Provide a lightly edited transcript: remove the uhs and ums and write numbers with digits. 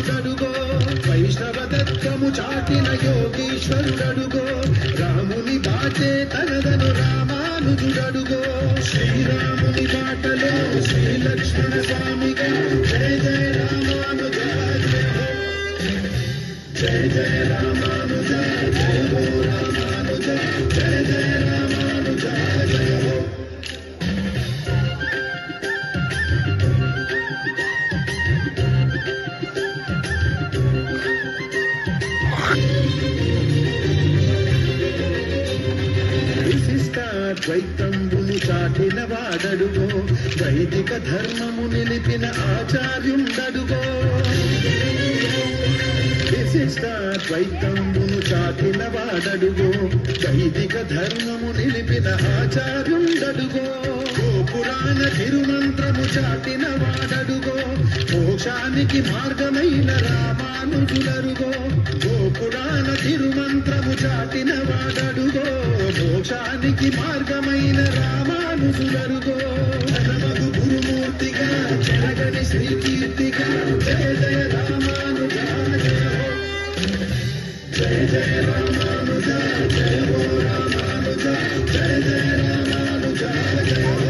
పురుషుడడుగో వైష్ణవతత్వము చాటిన యోగీశ్వరుడడుగో రాముని బాటే తనదను రామానుజుడడుగో శ్రీరాముని బాటలో శ్రీ లక్ష్మణ స్వామిగా జయ జయ రామానుజ జయ జయ రామానుజ జయ హో రామానుజ జయ జయ రామానుజ జయ హో. విశిష్టాద్వైతంబును చాటిన వాడడుగో వైదిక ధర్మము నిలిపిన ఆచార్యుండడుగో విశిష్టాద్వైతంబును చాటిన వాడడుగో వైదిక ధర్మము నిలిపిన ఆచార్యుండడుగో పురాణ తిరుమంత్రము చాటిన వాడడుగో మోక్షానికి మార్గమైన రామానుజులరుగో పురాణ తిరుమంత్రము చాటిన వాడడుగో మోక్షానికి మార్గమైన రామానుజులరుగో ధనమగు గురుమూర్తిగా చెరగని శ్రీకీర్తిగా జయ జయ రామానుజ జయ జయ రామానుజ జయ హో రామానుజ జయ జయ రామానుజ జయ హో.